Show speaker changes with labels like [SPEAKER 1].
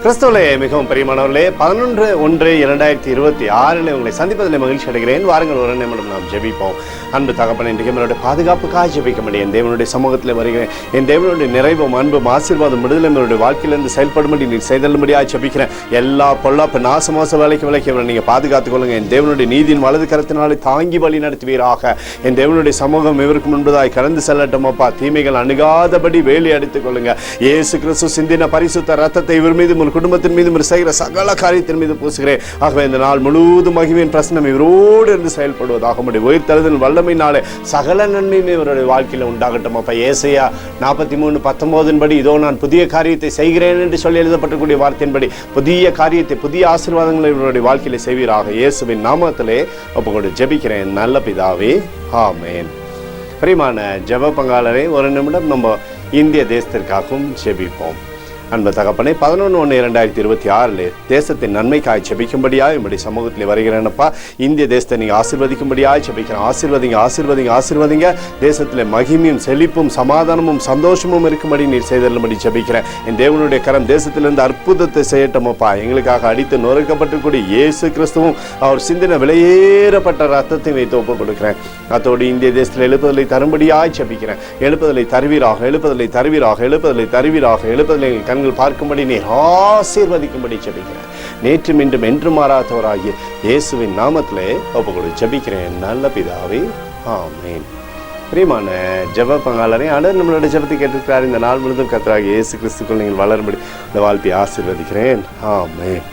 [SPEAKER 1] கிறிஸ்துவிலே மிகவும் பிரியமானவர்களே, 11/1/2026 உங்களை சந்திப்பதில் மகிழ்ச்சி அடைகிறேன். வாருங்கள், ஒரு நிமிடம் நாம் ஜெபிப்போம். அன்பு தகப்பனே, இன்றைக்கு என்னுடைய பாதுகாப்புக்காக ஜெபிக்க முடியும். என் தேவனுடைய சமூகத்தில் வருகிறேன். என் தேவனுடைய நிறைவும் அன்பும் ஆசீர்வாதம் விடுதலை என்னுடைய வாழ்க்கையிலிருந்து செயல்படும்படி நீ செய்தல்படியாக ஜெபிக்கிறேன். எல்லா பொல்லாப்பு நாசமோச வேலைக்கு விலைக்கு நீங்கள் பாதுகாத்துக் கொள்ளுங்க. என் தேவனுடைய நீதியின் வலது கரத்தினாலே தாங்கி வழி நடத்துவீராக. என் தேவனுடைய சமூகம் இவருக்கு முன்பதாய் கடந்து செல்லட்டும் அப்பா. தீமைகள் அணுகாதபடி வேலி அடித்துக் கொள்ளுங்க. இயேசு கிறிஸ்து சிந்தின பரிசுத்த ரத்தத்தை இவர் மீது குடும்பத்தின் மீது செய்கிற சகல காரியத்தின் மீது பூசுகிறேன். ஆகவே இந்த நாள் முழுவதும் மகிமையின் பிரசனம் இவரோடு இருந்து செயல்படுவதாக முடியும். உயிர்த்தெழுதல் வல்லமையினாலே சகல நன்மையுமே இவருடைய வாழ்க்கையில் உண்டாகட்டும் அப்ப. ஏசாயா 43:19 படி, இதோ நான் புதிய காரியத்தை செய்கிறேன் என்று சொல்லி எழுதப்பட்டக்கூடிய வார்த்தையின்படி புதிய காரியத்தை, புதிய ஆசீர்வாதங்களை இவருடைய வாழ்க்கையில செய்வீராக. இயேசுவின் நாமத்திலே ஒப்புக்கொண்டு ஜெபிக்கிறேன் நல்ல பிதாவே, ஆமென். பிரியமான ஜெப பங்காளரை, ஒரு நிமிடம் நம்ம இந்திய தேசத்திற்காகவும் ஜெபிப்போம். அன்பு தகப்பனே, 11/1/2026 தேசத்தின் நன்மைக்காய் ஜெபிக்கும்படியாக என்னுடைய சமூகத்தில் வருகிறேனப்பா. இந்திய தேசத்தை நீங்கள் ஆசீர்வதிக்கும்படியாக ஜெபிக்கிறேன். ஆசீர்வதிங்க, ஆசீர்வதிங்க, ஆசீர்வதிங்க. தேசத்தில் மகிமையும் செழிப்பும் சமாதானமும் சந்தோஷமும் இருக்கும்படி நீர் செய்தல்படி ஜெபிக்கிறேன். என் தேவனுடைய கரம் தேசத்திலிருந்து அற்புதத்தை செய்யட்டுமப்பா. எங்களுக்காக அடித்து நொறுக்கப்பட்டுக்கூடிய இயேசு கிறிஸ்துவும் அவர் சிந்தின விலையேறப்பட்ட ரத்தத்தை வைத்து ஒப்புக் கொடுக்கிறேன். அதோடு இந்திய தேசத்தில் எழுப்புதலை தரும்படியாக ஜெபிக்கிறேன். எழுப்புதலை தருவீராக, எழுப்புதலை தருவீராக, எழுப்புதலை தருவீராக, எழுப்புதலை கண்கள் பார்க்கும்படி நீர் ஆசீர்வதிக்கும்படி ஜெபிக்கிறேன். நேற்று மீண்டும் என்று மாறாதவராகிய இயேசுவின் நாமத்திலே ஒப்புக்கொடு ஜெபிக்கிறேன் நல்ல பிதாவே, ஆமென். பிரியமான ஜெப பங்காளரை, ஆண்டவர் நம்மளுடைய ஜெபத்தை கேட்டிருக்கிறார். இந்த நாள் முழுவதும் கர்த்தராகிய இயேசு கிறிஸ்துக்குள் நீங்கள் வளரும்படி இந்த வாழ்த்தை ஆசீர்வதிக்கிறேன், ஆமென்.